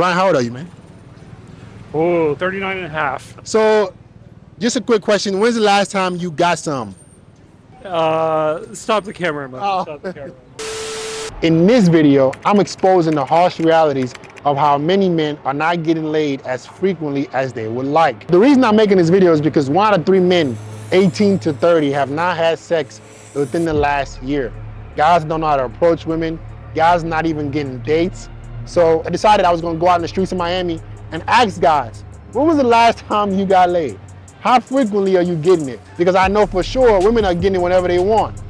Brian, how old are you, man? Oh, 39 and a half. So, just a quick question. When's the last time you got some? Stop the camera, Mo. Oh. Stop the camera. In this video, I'm exposing the harsh realities of how many men are not getting laid as frequently as they would like. The reason I'm making this video is because 1 out of 3 men 18 to 30 have not had sex within the last year. Guys don't know how to approach women. Guys not even getting dates. So I decided I was gonna go out in the streets of Miami and ask guys, when was the last time you got laid? How frequently are you getting it? Because I know for sure women are getting it whenever they want.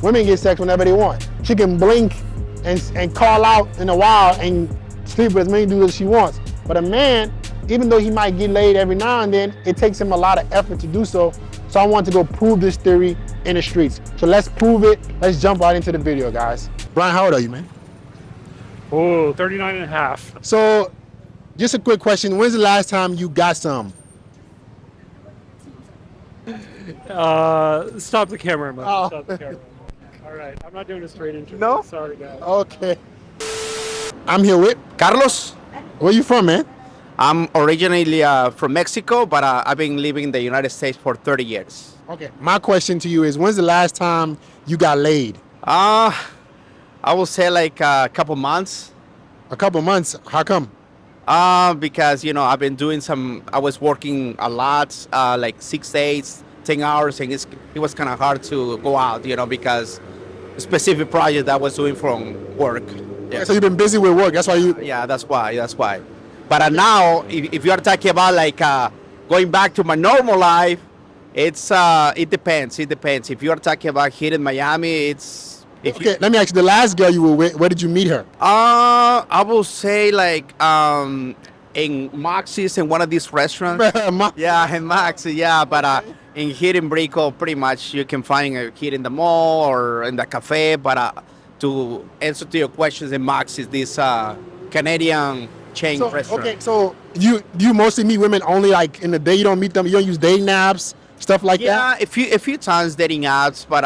Women get sex whenever they want. She can blink and call out in a while and sleep with as many dudes as she wants. But a man, even though he might get laid every now and then, it takes him a lot of effort to do so. So I want to go prove this theory in the streets. So let's prove it. Let's jump right into the video, guys. Brian, how old are you, man? Oh, 39 and a half. So, just a quick question. When's the last time you got some? Stop the camera, Mo. Oh. Stop the camera. All right, I'm not doing a straight interview. No? Sorry, guys. Okay. I'm here with, Carlos, where you from, man? I'm originally from Mexico, but I've been living in the United States for 30 years. Okay. My question to you is, when's the last time you got laid? I will say like a couple months, A couple months. How come? because, I've been doing I was working a lot, like 6 days, 10 hours, and it was kind of hard to go out, because specific project I was doing from work. Yeah. So you've been busy with work. That's why you. Yeah, that's why. But now, if you are talking about like going back to my normal life, it depends. It depends. If you are talking about here in Miami, Okay. Let me ask you. The last girl you were with, where did you meet her? I will say like in Maxis in one of these restaurants. Yeah, in Maxis. Yeah, but in here in Brico, pretty much you can find her here in the mall or in the cafe. But to answer to your questions, in Maxis, this Canadian chain restaurant. Okay. So you mostly meet women only like in the day. You don't meet them. You don't use dating apps, stuff like that. Yeah, a few times dating apps, but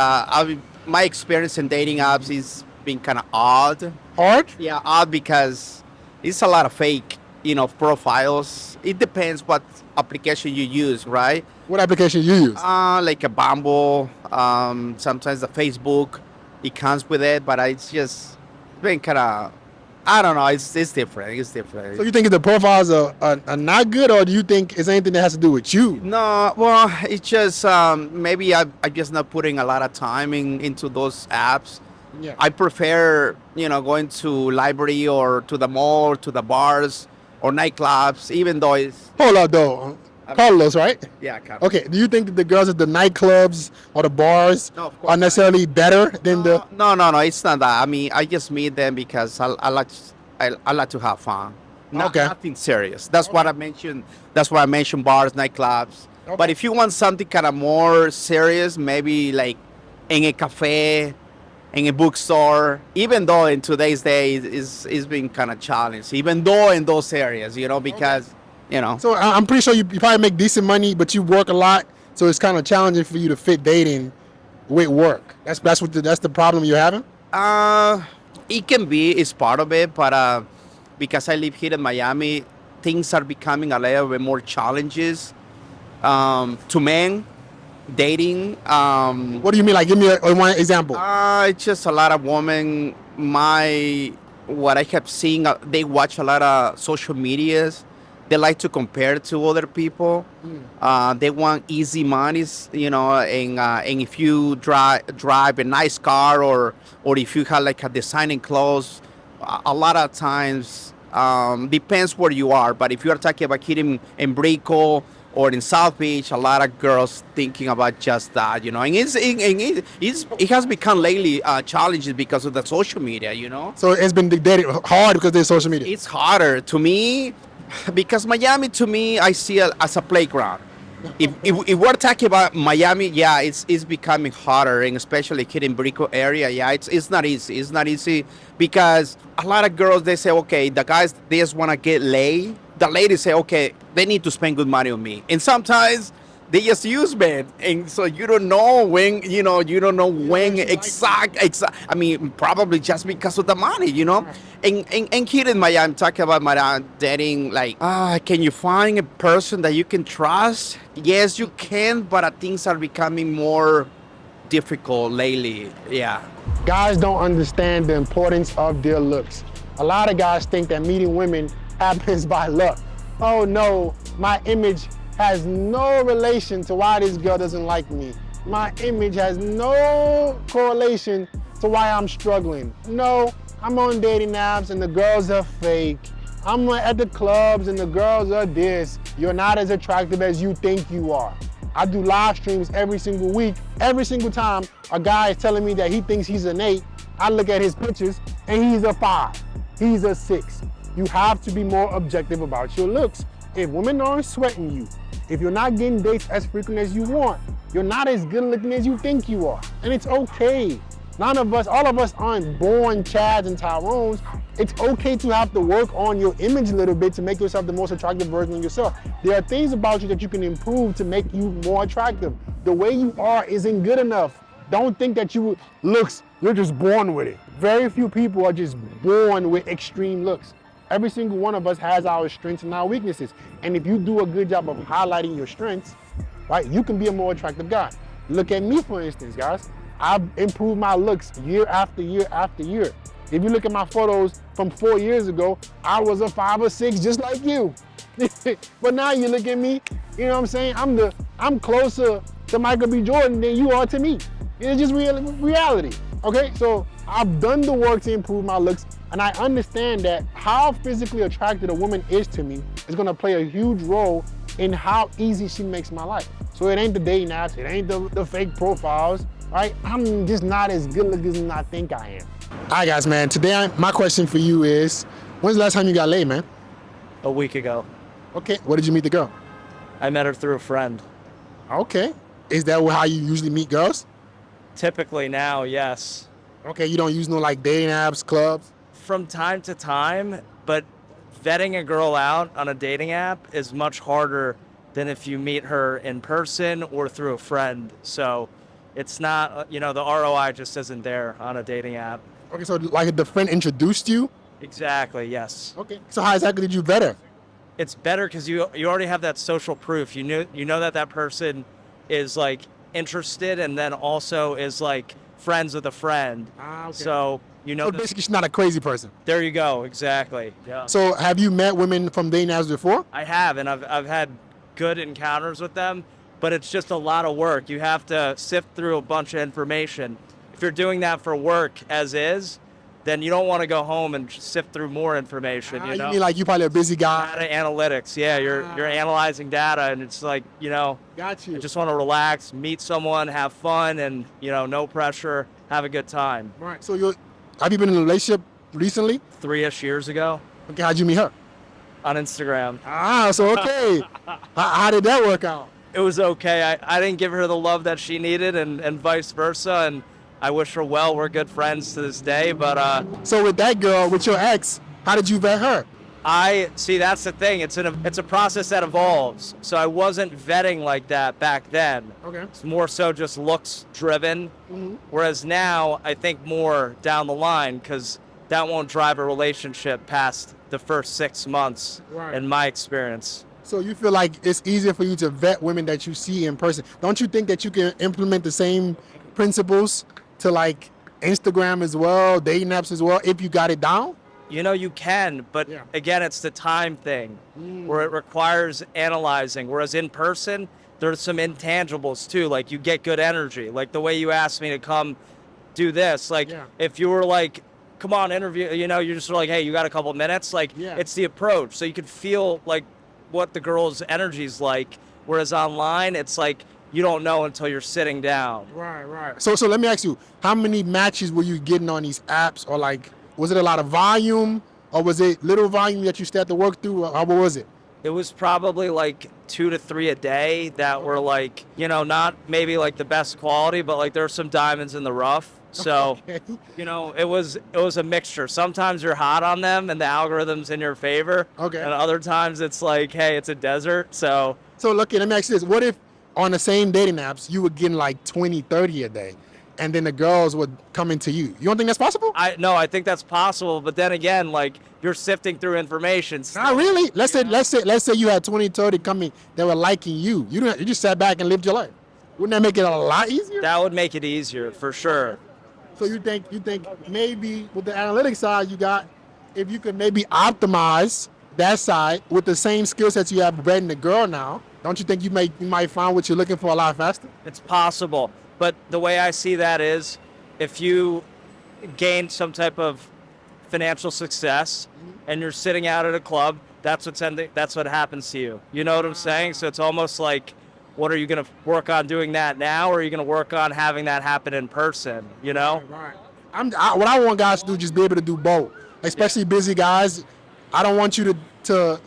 my experience in dating apps is been kind of odd. Hard? Yeah, odd because it's a lot of fake, profiles. It depends what application you use, right? What application you use? Like a Bumble, sometimes the Facebook, it comes with it, but it's just been kind of, I don't know, it's different. It's different. So you think the profiles are not good, or do you think it's anything that has to do with you? No, well, it's just maybe I'm just not putting a lot of time into those apps. Yeah. I prefer, going to library or to the mall or to the bars or nightclubs, even though it's... Hold up, though. Carlos, right? Yeah, Carlos. Okay. Do you think that the girls at the nightclubs or the bars No, of course are necessarily better than the? No, it's not that. I mean, I just meet them because I like to have fun. Okay. Nothing serious. That's what I mentioned. That's why I mentioned bars, nightclubs. Okay. But if you want something kind of more serious, maybe like in a cafe, in a bookstore, even though in today's day it's been kind of challenged, even though in those areas, because, So I'm pretty sure you probably make decent money, but you work a lot, so it's kind of challenging for you to fit dating with work. That's the problem you're having. It can be, it's part of it, but because I live here in Miami, things are becoming a little bit more challenges to men dating. What do you mean? Like, give me one example. It's just a lot of women. What I have seen, they watch a lot of social medias. They like to compare to other people. They want easy monies, and if you drive a nice car or if you have like a designing clothes, a lot of times depends where you are. But if you are talking about here in Brico or in South Beach, a lot of girls thinking about just that, and it has become lately challenging because of the social media, So it's been dating hard because there's social media. It's harder to me. Because Miami, to me, I see it as a playground. If we're talking about Miami, yeah, it's becoming harder, and especially here in Brico area, yeah, it's not easy. It's not easy because a lot of girls, they say, okay, the guys, they just want to get laid. The ladies say, okay, they need to spend good money on me. And sometimes they just use men, and so you don't know when, you don't know when exact. I mean, probably just because of the money, And here in Miami, I'm talking about my dating. Like, can you find a person that you can trust? Yes, you can, but things are becoming more difficult lately. Yeah. Guys don't understand the importance of their looks. A lot of guys think that meeting women happens by luck. Oh no, my image has no relation to why this girl doesn't like me. My image has no correlation to why I'm struggling. No, I'm on dating apps and the girls are fake. I'm at the clubs and the girls are this. You're not as attractive as you think you are. I do live streams every single week. Every single time a guy is telling me that he thinks he's an 8, I look at his pictures and he's a 5. He's a 6. You have to be more objective about your looks. If women aren't sweating you, if you're not getting dates as frequent as you want, you're not as good looking as you think you are. And it's okay. All of us aren't born Chads and Tyrones. It's okay to have to work on your image a little bit to make yourself the most attractive version of yourself. There are things about you that you can improve to make you more attractive. The way you are isn't good enough. Don't think that you're just born with it. Very few people are just born with extreme looks. Every single one of us has our strengths and our weaknesses. And if you do a good job of highlighting your strengths, right, you can be a more attractive guy. Look at me, for instance, guys. I've improved my looks year after year after year. If you look at my photos from 4 years ago, I was a 5 or 6 just like you. But now you look at me, you know what I'm saying? I'm closer to Michael B. Jordan than you are to me. It's just reality, okay? So I've done the work to improve my looks, and I understand that how physically attracted a woman is to me is gonna play a huge role in how easy she makes my life. So it ain't the dating apps, it ain't the fake profiles, right? I'm just not as good looking as I think I am. All right, guys, man, today my question for you is, when's the last time you got laid, man? A week ago. Okay, where did you meet the girl? I met her through a friend. Okay, is that how you usually meet girls? Typically now, yes. Okay, you don't use no like dating apps, clubs? From time to time, but vetting a girl out on a dating app is much harder than if you meet her in person or through a friend. So it's not, the ROI just isn't there on a dating app. Okay, so like the friend introduced you? Exactly, yes. Okay, so how exactly did you vet her? It's better because you already have that social proof. You know that person is like interested and then also is like friends with a friend. Okay. So So basically she's not a crazy person. there you go, exactly. Yeah. So have you met women from dating apps before? I have, and I've had good encounters with them, but it's just a lot of work. You have to sift through a bunch of information. If you're doing that for work as is, then you don't want to go home and sift through more information. You mean like you probably a busy guy? Data analytics, yeah. You're analyzing data, and it's like, Got you. I just want to relax, meet someone, have fun, and no pressure, have a good time. Right. So have you been in a relationship recently? 3-ish years ago Okay, how'd you meet her? on Instagram. So okay. How did that work out? It was okay. I didn't give her the love that she needed, and vice versa. And I wish her well. We're good friends to this day. But So with that girl, with your ex, how did you vet her? I see, that's the thing. It's a process that evolves. So I wasn't vetting like that back then. Okay. It's more so just looks driven. Mm-hmm. Whereas now I think more down the line, because that won't drive a relationship past the first 6 months, Right. in my experience. So you feel like it's easier for you to vet women that you see in person. Don't you think that you can implement the same principles to like Instagram as well, dating apps as well, if you got it down? You can, but Yeah. again, it's the time thing where it requires analyzing. Whereas in person, there's some intangibles too. Like you get good energy. Like the way you asked me to come do this. Like Yeah. if you were like, come on, interview, you're just like, hey, you got a couple minutes? Like Yeah. it's the approach. So you could feel like what the girl's energy's like. Whereas online, it's like, you don't know until you're sitting down. Right. So let me ask you, how many matches were you getting on these apps? Or like, was it a lot of volume? Or was it little volume that you still had to work through? Or what was it? It was probably like 2 to 3 a day that were like, not maybe like the best quality, but like there were some diamonds in the rough. So, Okay. it was a mixture. Sometimes you're hot on them and the algorithm's in your favor. Okay. And other times it's like, hey, it's a desert. So So look, let me ask you this. What if on the same dating apps, you were getting like 20, 30 a day, and then the girls would come into you. You don't think that's possible? I think that's possible, but then again, like you're sifting through information. Not really. Let's say you had 20, 30 coming that were liking you. You just sat back and lived your life. Wouldn't that make it a lot easier? That would make it easier for sure. So you think maybe with the analytics side you got, if you could maybe optimize that side with the same skill sets you have bred in the girl now, don't you think you might find what you're looking for a lot faster? It's possible, but the way I see that is, if you gain some type of financial success and you're sitting out at a club, that's what happens to you. You know what I'm saying? So it's almost like, what are you going to work on doing that now, or are you going to work on having that happen in person? You know? Right. What I want guys to do is just be able to do both, especially busy guys. I don't want you to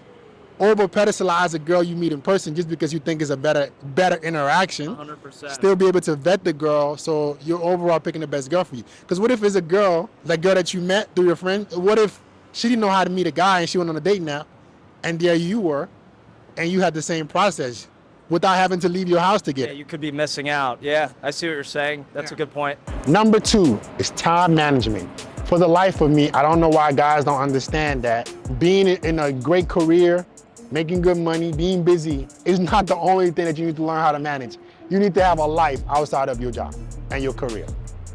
over pedestalize a girl you meet in person just because you think it's a better interaction. 100%. Still be able to vet the girl so you're overall picking the best girl for you. Because what if it's a girl, that girl that you met through your friend, what if she didn't know how to meet a guy and she went on a date now, and there you were, and you had the same process without having to leave your house to get Yeah, it? you could be missing out. Yeah, I see what you're saying. That's a good point. Number 2 is time management. For the life of me, I don't know why guys don't understand that being in a great career, making good money, being busy is not the only thing that you need to learn how to manage. You need to have a life outside of your job and your career.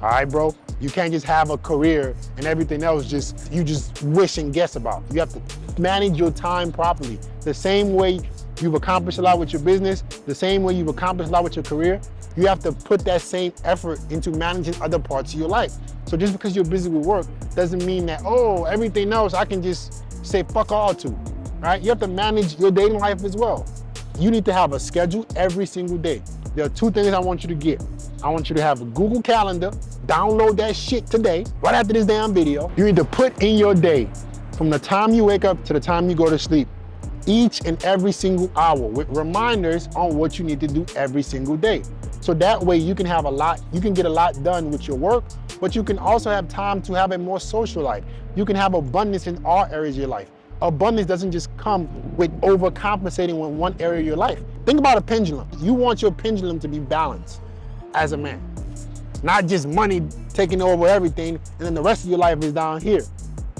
All right, bro? You can't just have a career and everything else you just wish and guess about. You have to manage your time properly. The same way you've accomplished a lot with your business, the same way you've accomplished a lot with your career, you have to put that same effort into managing other parts of your life. So just because you're busy with work doesn't mean that, oh, everything else I can just say fuck all to, right? You have to manage your dating life as well. You need to have a schedule every single day. There are 2 things I want you to get. I want you to have a Google Calendar, download that shit today, right after this damn video. You need to put in your day, from the time you wake up to the time you go to sleep, each and every single hour with reminders on what you need to do every single day. So that way you can get a lot done with your work, but you can also have time to have a more social life. You can have abundance in all areas of your life. Abundance doesn't just come with overcompensating in one area of your life. Think about a pendulum. You want your pendulum to be balanced as a man. Not just money taking over everything and then the rest of your life is down here.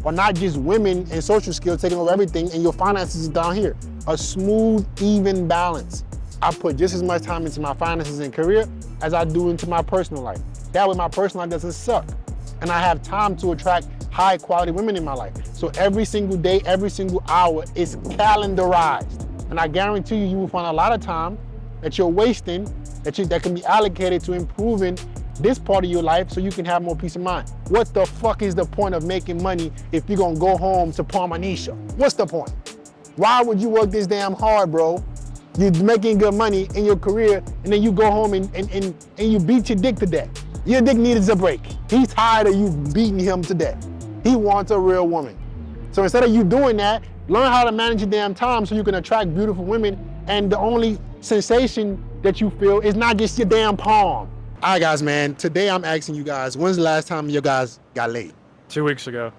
Or not just women and social skills taking over everything and your finances is down here. A smooth, even balance. I put just as much time into my finances and career as I do into my personal life. That way my personal life doesn't suck. And I have time to attract high quality women in my life. So every single day, every single hour is calendarized. And I guarantee you will find a lot of time that you're wasting that can be allocated to improving this part of your life so you can have more peace of mind. What the fuck is the point of making money if you're gonna go home to Palmanisha? What's the point? Why would you work this damn hard, bro? You're making good money in your career and then you go home and you beat your dick to death. Your dick needs a break. He's tired of you beating him to death. He wants a real woman. So instead of you doing that, learn how to manage your damn time so you can attract beautiful women, and the only sensation that you feel is not just your damn palm. All right, guys, man. Today I'm asking you guys, when's the last time you guys got laid? 2 weeks ago.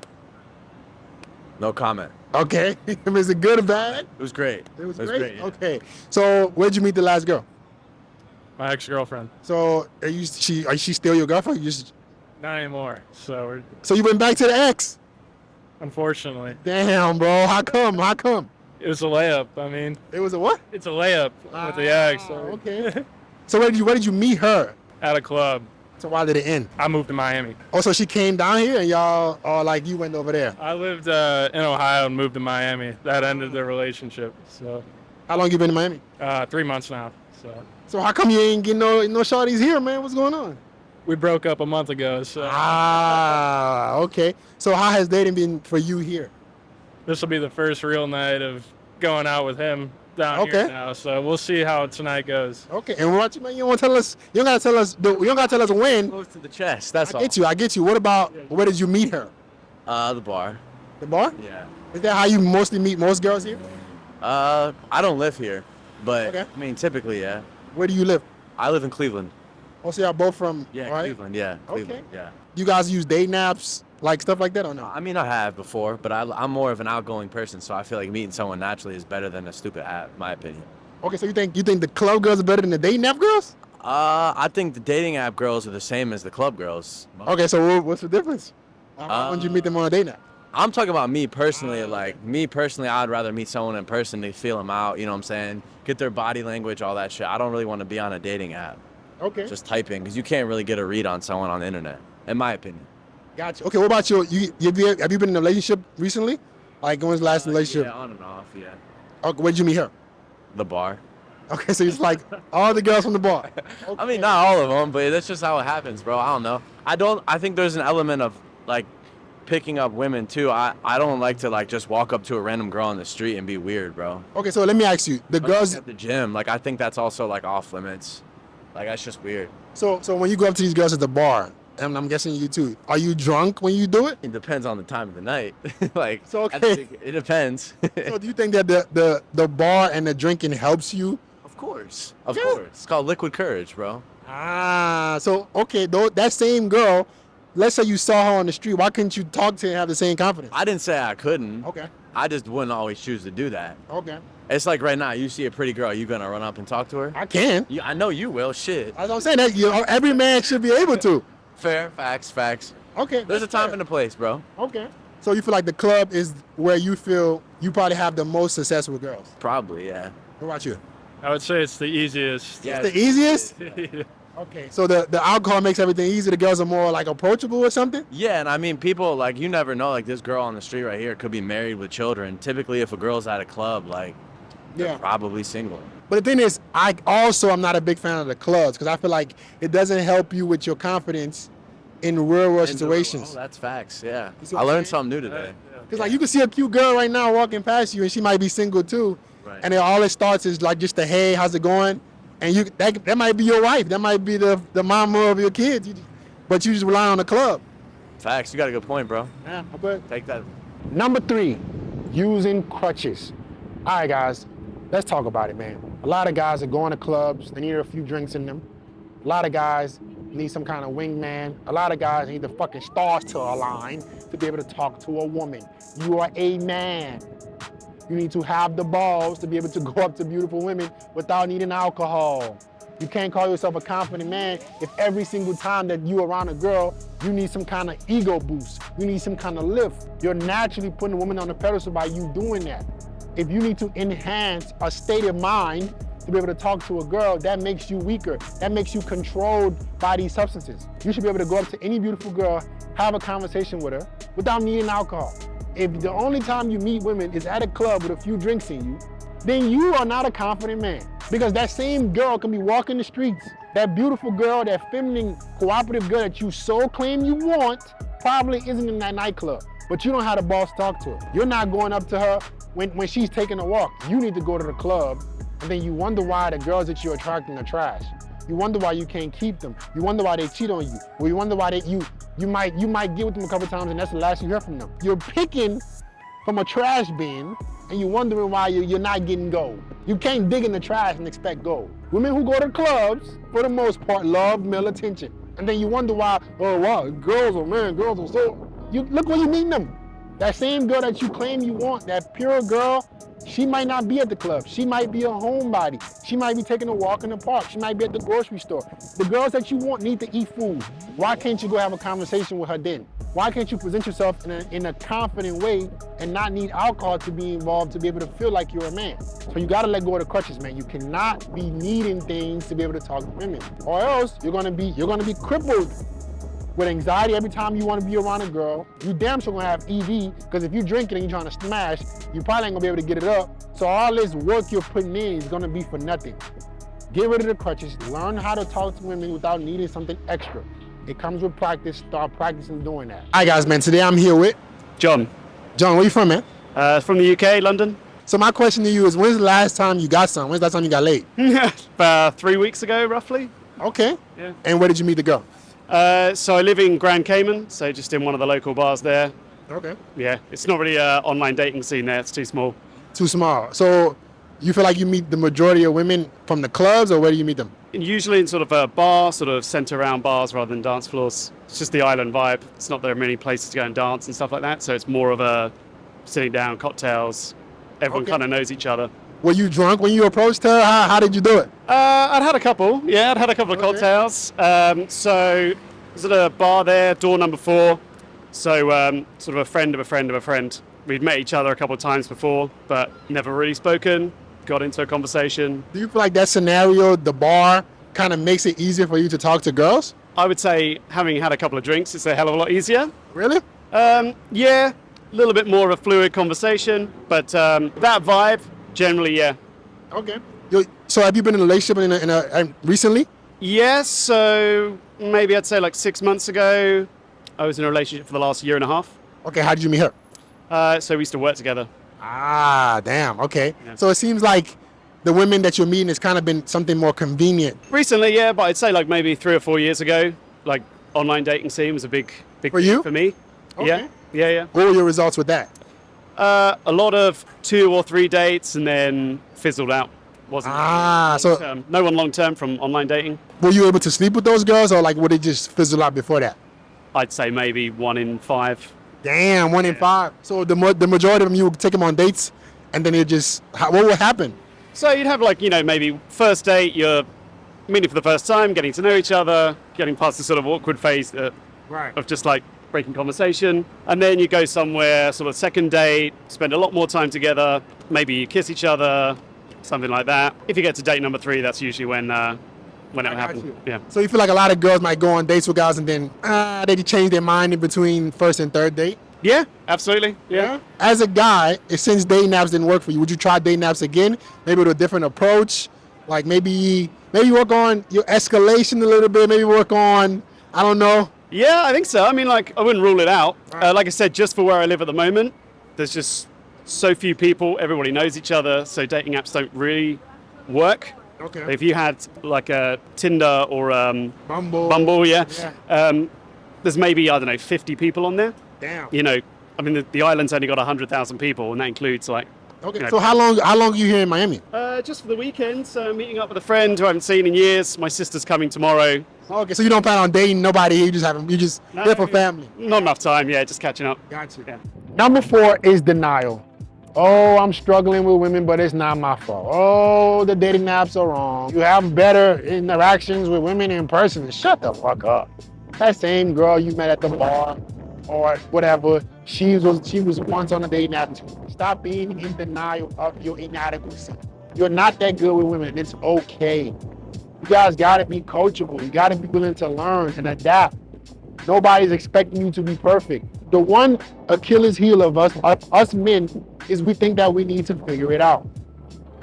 No comment. Okay. Is it good or bad? It was great. It was great? Yeah. Okay. So where'd you meet the last girl? My ex-girlfriend. So is she still your girlfriend? Not anymore. So So you went back to the ex? unfortunately, Damn, bro. How come? it was a layup. I mean, It was a what? it's a layup with the ex. So Okay. So where did you meet her? At a club. So why did it end? I moved to Miami. Oh, so she came down here and y'all, or like you went over there? I lived in Ohio and moved to Miami. That ended the relationship. So How long you been in Miami? 3 months now. So how come you ain't getting no shawties here, man? What's going on? We broke up a month ago. So Okay. So how has dating been for you here? this will be the first real night of going out with him down Okay. here now. So we'll see how tonight goes. Okay. And what about you, man? You don't want to tell us. You don't gotta tell us. You don't gotta tell us when. Close to the chest. That's all. I get you. What about where did you meet her? The bar. The bar? Yeah. Is that how you mostly meet most girls here? I don't live here, but Okay. I mean, typically, yeah. Where do you live? I live in Cleveland. Also, y'all both from. Yeah, right? Cleveland. Yeah, Cleveland. Okay. Yeah. You guys use dating apps, like stuff like that, or no? I mean, I have before, but I'm more of an outgoing person, so I feel like meeting someone naturally is better than a stupid app, in my opinion. Okay, so you think the club girls are better than the dating app girls? I think the dating app girls are the same as the club girls. Okay, so what's the difference? Why wouldn't you meet them on a dating app? I'm talking about me personally. Like, me personally, I'd rather meet someone in person to feel them out, you know what I'm saying? Get their body language, all that shit. I don't really want to be on a dating app. Okay. Just typing, because you can't really get a read on someone on the internet, in my opinion. Gotcha. Okay, what about you? Have you been in a relationship recently? Like, when's the last relationship? Yeah, on and off, yeah. Okay, where'd you meet her? The bar. Okay, so it's like all the girls from the bar. I mean, not all of them, but that's just how it happens, bro. I don't know. I think there's an element of, like, picking up women, too. I don't like to, like, just walk up to a random girl on the street and be weird, bro. Okay, so let me ask you, the girls At the gym, like, I think that's also, like, off limits. Like, that's just weird. So when you go up to these girls at the bar, and I'm guessing you too, are you drunk when you do it? It depends on the time of the night. Like, So, okay. it depends. So do you think that the bar and the drinking helps you? Of course. Of Yeah. course. It's called liquid courage, bro. So okay, though that same girl, let's say you saw her on the street, why couldn't you talk to her and have the same confidence? I didn't say I couldn't. Okay. I just wouldn't always choose to do that. Okay. It's like right now, you see a pretty girl, you gonna run up and talk to her? I can. I know you will. Shit. As I'm saying that every man should be able to. Fair. Facts. Okay. There's a that's time fair. and a place, bro. Okay. So you feel like the club is where you feel you probably have the most success with girls. Probably, yeah. What about you? I would say it's the easiest. Yeah. It's the easiest? Yeah. Okay. So the alcohol makes everything easy. The girls are more like approachable or something? Yeah, and I mean, people, like, you never know. Like, this girl on the street right here could be married with children. Typically, if a girl's at a club, like, they're Yeah. probably single. But the thing is, I also am not a big fan of the clubs because I feel like it doesn't help you with your confidence in real world situations. Oh, that's facts, yeah. You see I what I'm learned saying? something new today. Because like you can see a cute girl right now walking past you and she might be single too. Right. And then all it starts is like just the hey, how's it going? And that might be your wife. That might be the mama of your kids. But you just rely on the club. Facts, you got a good point, bro. Yeah, but Take that. Number 3, using crutches. All right, guys, let's talk about it, man. A lot of guys are going to clubs. They need a few drinks in them. A lot of guys need some kind of wingman. A lot of guys need the fucking stars to align to be able to talk to a woman. You are a man. You need to have the balls to be able to go up to beautiful women without needing alcohol. You can't call yourself a confident man if every single time that you're around a girl, you need some kind of ego boost. You need some kind of lift. You're naturally putting a woman on the pedestal by you doing that. If you need to enhance a state of mind to be able to talk to a girl, that makes you weaker. That makes you controlled by these substances. You should be able to go up to any beautiful girl, have a conversation with her without needing alcohol. If the only time you meet women is at a club with a few drinks in you, then you are not a confident man. Because that same girl can be walking the streets. That beautiful girl, that feminine, cooperative girl that you so claim you want, probably isn't in that nightclub. But you don't have the balls to talk to her. You're not going up to her when she's taking a walk. You need to go to the club, and then you wonder why the girls that you're attracting are trash. You wonder why you can't keep them. You wonder why they cheat on you. Or you wonder why you might get with them a couple times and that's the last you hear from them. You're picking from a trash bin and you're wondering why you're not getting gold. You can't dig in the trash and expect gold. Women who go to clubs, for the most part, love male attention. And then you wonder why, oh wow, girls are so, you look where you're meeting them. That same girl that you claim you want, that pure girl, she might not be at the club. She might be a homebody. She might be taking a walk in the park. She might be at the grocery store. The girls that you want need to eat food. Why can't you go have a conversation with her then? Why can't you present yourself in a confident way and not need alcohol to be involved to be able to feel like you're a man? So you gotta let go of the crutches, man. You cannot be needing things to be able to talk to women, or else you're gonna be crippled with anxiety every time you want to be around a girl. You damn sure gonna have ED, because if you drinking and you're trying to smash, you probably ain't gonna be able to get it up. So all this work you're putting in is gonna be for nothing. Get rid of the crutches. Learn how to talk to women without needing something extra. It comes with practice. Start practicing doing that. All right, guys, man. Today I'm here with John, where you from, man? from the UK, London. So my question to you is, when's the last time you got some? When's the last time you got laid? About 3 weeks ago, roughly. Okay. Yeah. And where did you meet the girl? So I live in Grand Cayman, so just in one of the local bars there. Okay. Yeah, it's not really an online dating scene there, it's too small. Too small. So you feel like you meet the majority of women from the clubs, or where do you meet them? Usually in sort of a bar, sort of centre around bars rather than dance floors. It's just the island vibe. It's not there are many places to go and dance and stuff like that, so it's more of a sitting down, cocktails. Everyone Okay. kind of knows each other. Were you drunk when you approached her? How did you do it? I'd had a couple. Yeah, I'd had a couple of cocktails. So I was at a bar there, door number 4. So sort of a friend of a friend of a friend. We'd met each other a couple of times before, but never really spoken. Got into a conversation. Do you feel like that scenario, the bar, kind of makes it easier for you to talk to girls? I would say having had a couple of drinks, it's a hell of a lot easier. Really? Yeah, a little bit more of a fluid conversation, but that vibe, generally, yeah. Okay. So have you been in a relationship recently? Yes, so maybe I'd say like 6 months ago, I was in a relationship for the last year and a half. Okay, how did you meet her? So we used to work together. Ah, damn, okay. Yeah. So it seems like the women that you're meeting has kind of been something more convenient. Recently, yeah, but I'd say like maybe 3 or 4 years ago, like online dating scene was a big For you? for me. Okay. Yeah. What were your results with that? A lot of 2 or 3 dates and then fizzled out. Wasn't so long-term. No one long term from online dating. were you able to sleep with those girls, or like would it just fizzle out before that? I'd say maybe 1 in 5. Damn, 1 in 5. So the majority of them, you would take them on dates, and then it just, what would happen? So you'd have like, maybe first date, you're meeting for the first time, getting to know each other, getting past the sort of awkward phase of just like breaking conversation. And then you go somewhere, sort of second date, spend a lot more time together, maybe you kiss each other, something like that. If you get to date number 3, that's usually when it happens. Yeah. So you feel like a lot of girls might go on dates with guys and then they change their mind in between first and third date? Yeah, absolutely. Yeah. As a guy, since dating apps didn't work for you, would you try dating apps again? Maybe with a different approach? Like maybe work on your escalation a little bit, maybe work on, I don't know. Yeah, I think so. I mean, like, I wouldn't rule it out. Right. Like I said, just for where I live at the moment, there's just so few people. Everybody knows each other, so dating apps don't really work. Okay. If you had like a Tinder or Bumble. yeah. There's maybe, I don't know, 50 people on there. Damn. I mean, the island's only got 100,000 people, and that includes like. Okay. So how long are you here in Miami? Just for the weekend. So I'm meeting up with a friend who I haven't seen in years. My sister's coming tomorrow. Okay. So you don't plan on dating nobody. You just here for family. Not enough time. Yeah, just catching up. Gotcha. Yeah. Number 4 is denial. Oh, I'm struggling with women, but it's not my fault. Oh, the dating apps are wrong. You have better interactions with women in person. Shut the fuck up. That same girl you met at the bar or whatever, she was once on a dating app too. Stop being in denial of your inadequacy. You're not that good with women. It's okay. You guys gotta be coachable. You gotta be willing to learn and adapt. Nobody's expecting you to be perfect. The one Achilles heel of us men is we think that we need to figure it out.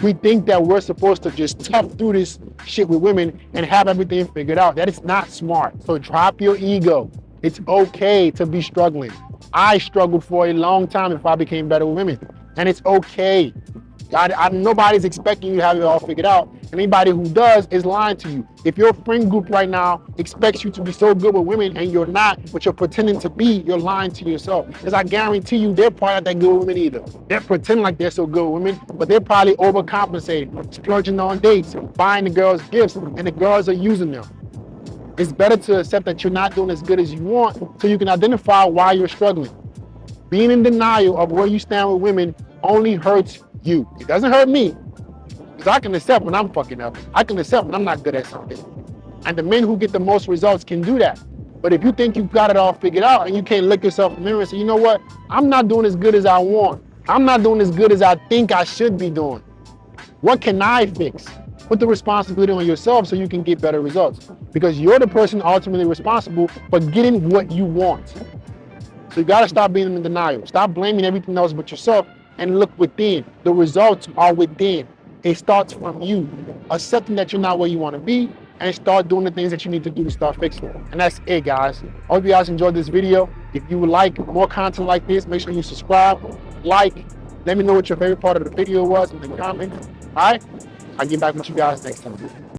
We think that we're supposed to just tough through this shit with women and have everything figured out. That is not smart. So drop your ego. It's okay to be struggling. I struggled for a long time before I became better with women. And it's okay. Nobody's expecting you to have it all figured out. Anybody who does is lying to you. If your friend group right now expects you to be so good with women and you're not, but you're pretending to be, you're lying to yourself. Because I guarantee you, they're probably not that good with women either. They're pretending like they're so good with women, but they're probably overcompensating, splurging on dates, buying the girls gifts, and the girls are using them. It's better to accept that you're not doing as good as you want so you can identify why you're struggling. Being in denial of where you stand with women only hurts you. It doesn't hurt me. Because I can accept when I'm fucking up. I can accept when I'm not good at something. And the men who get the most results can do that. But if you think you've got it all figured out and you can't look yourself in the mirror and say, you know what? I'm not doing as good as I want. I'm not doing as good as I think I should be doing. What can I fix? Put the responsibility on yourself so you can get better results. Because you're the person ultimately responsible for getting what you want. So you gotta stop being in denial. Stop blaming everything else but yourself and look within. The results are within. It starts from you, accepting that you're not where you want to be, and start doing the things that you need to do to start fixing it. And that's it, guys. I hope you guys enjoyed this video. If you would like more content like this, make sure you subscribe, like, let me know what your favorite part of the video was in the comments. All right? I'll get back with you guys next time.